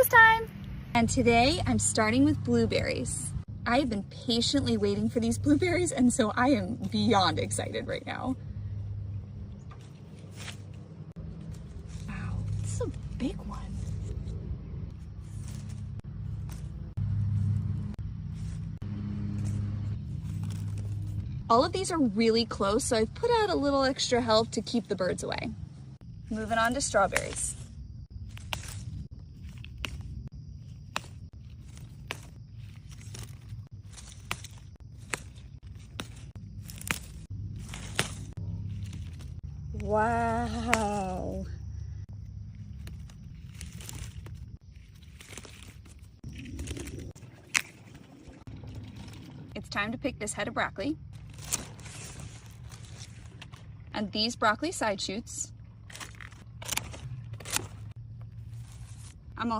harvest time! And today I'm starting with blueberries. I have been patiently waiting for these blueberries, and so I am beyond excited right now. Wow, this is a big one. All of these are really close, so I've put out a little extra help to keep the birds away. Moving on to strawberries. Wow. It's time to pick this head of broccoli. And these broccoli side shoots